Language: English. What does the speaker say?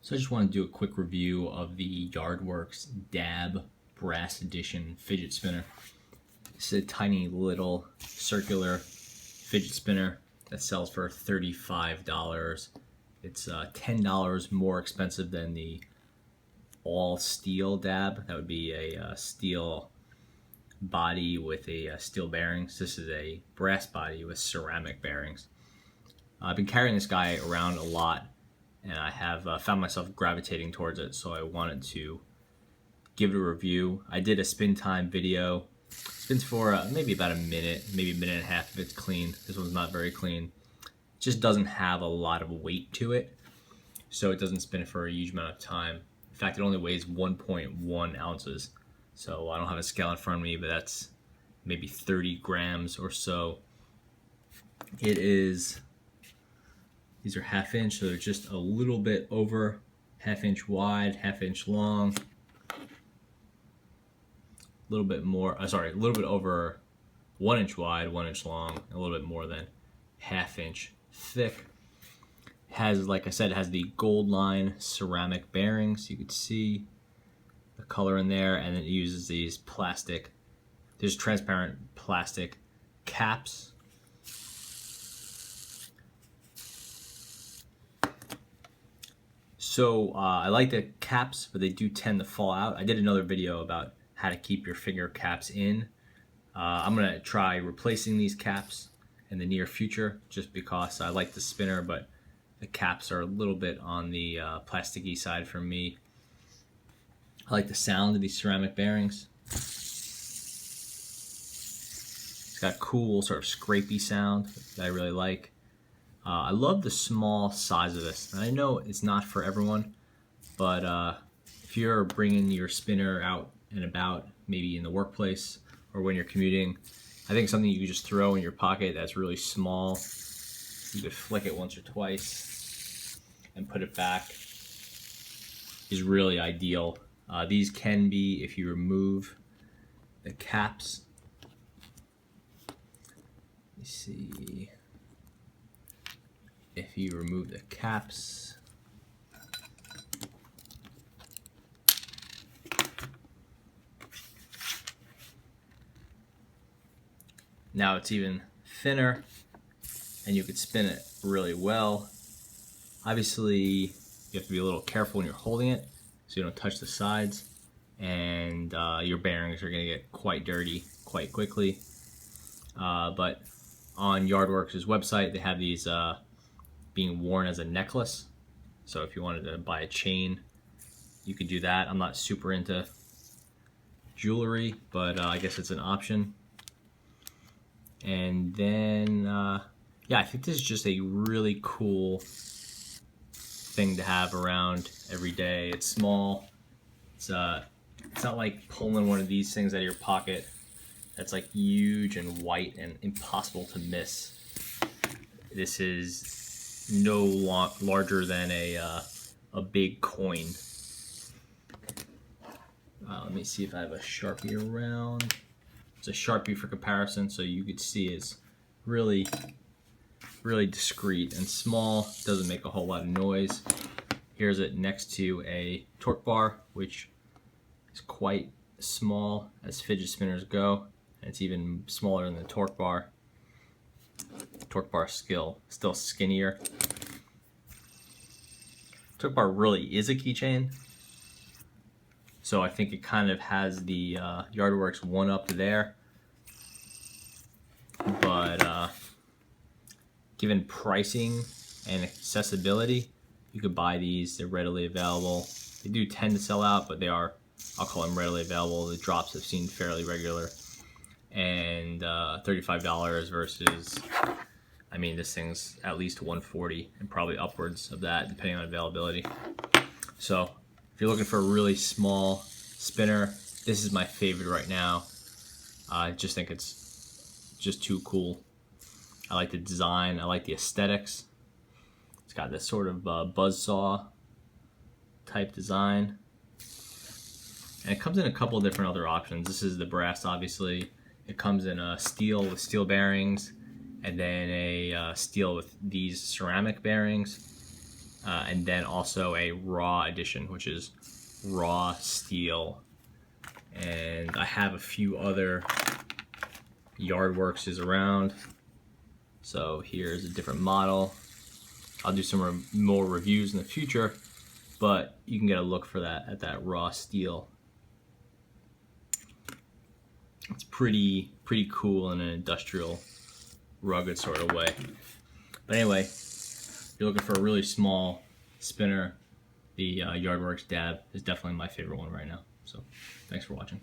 So I just want to do a quick review of the Yardwerx Dab Brass Edition fidget spinner. It's a tiny little circular fidget spinner that sells for $35. It's $10 more expensive than the all steel dab. That would be a steel body with a steel bearings. This is a brass body with ceramic bearings. I've been carrying this guy around a lot, and I have found myself gravitating towards it, so I wanted to give it a review. I did a spin time video. Spins for maybe about a minute, maybe a minute and a half if it's clean. This one's not very clean. It just doesn't have a lot of weight to it, so it doesn't spin for a huge amount of time. In fact, it only weighs 1.1 ounces. So I don't have a scale in front of me, but that's maybe 30 grams or so. It is, these are half inch, so they're just a little bit over half inch wide, half inch long. A little bit more, a little bit over 1 inch wide, 1 inch long, a little bit more than half inch thick. Has, like I said, it has the Goldline ceramic bearings. You could see the color in there, and it uses these plastic, there's transparent plastic caps. So I like the caps, but they do tend to fall out. I did another video about how to keep your finger caps in. I'm gonna try replacing these caps in the near future, just because I like the spinner, but the caps are a little bit on the plasticky side for me. I like the sound of these ceramic bearings. It's got a cool sort of scrapey sound that I really like. I love the small size of this. And I know it's not for everyone, but if you're bringing your spinner out and about, maybe in the workplace or when you're commuting, I think something you can just throw in your pocket that's really small. You could flick it once or twice and put it back is really ideal. These can be, if you remove the caps, let me see, if you remove the caps, now it's even thinner and you could spin it really well. Obviously, you have to be a little careful when you're holding it so you don't touch the sides, and your bearings are going to get quite dirty quite quickly. But on Yardwerx's website, they have these being worn as a necklace. So if you wanted to buy a chain, you could do that. I'm not super into jewelry, but I guess it's an option. And then, yeah, I think this is just a really cool thing to have around every day. It's small. It's not like pulling one of these things out of your pocket that's like huge and white and impossible to miss. This is no larger than a big coin. Let me see if I have a Sharpie around. It's a Sharpie for comparison, so you could see it's really discreet and small. Doesn't make a whole lot of noise. Here's it next to a torque bar, which is quite small as fidget spinners go, and it's even smaller than the torque bar. Torque bar still skinnier. Torque bar really is a keychain, so I think it kind of has the Yardwerx one up there, but given pricing and accessibility, you could buy these. They're readily available. They do tend to sell out, but they are, I'll call them readily available. The drops have seemed fairly regular. And $35 versus, I mean, this thing's at least $140 and probably upwards of that depending on availability. So if you're looking for a really small spinner, this is my favorite right now. I just think it's just too cool. I like the design, I like the aesthetics. It's got this sort of buzzsaw type design. And it comes in a couple of different other options. This is the brass, obviously. It comes in a steel with steel bearings, and then a steel with these ceramic bearings. and then also a raw edition, which is raw steel. And I have a few other Yardwerxes around. So here's a different model. I'll do some more reviews in the future, but you can get a look for that at that raw steel. It's pretty cool in an industrial, rugged sort of way. But anyway, if you're looking for a really small spinner, the Yardwerx Dab is definitely my favorite one right now. So thanks for watching.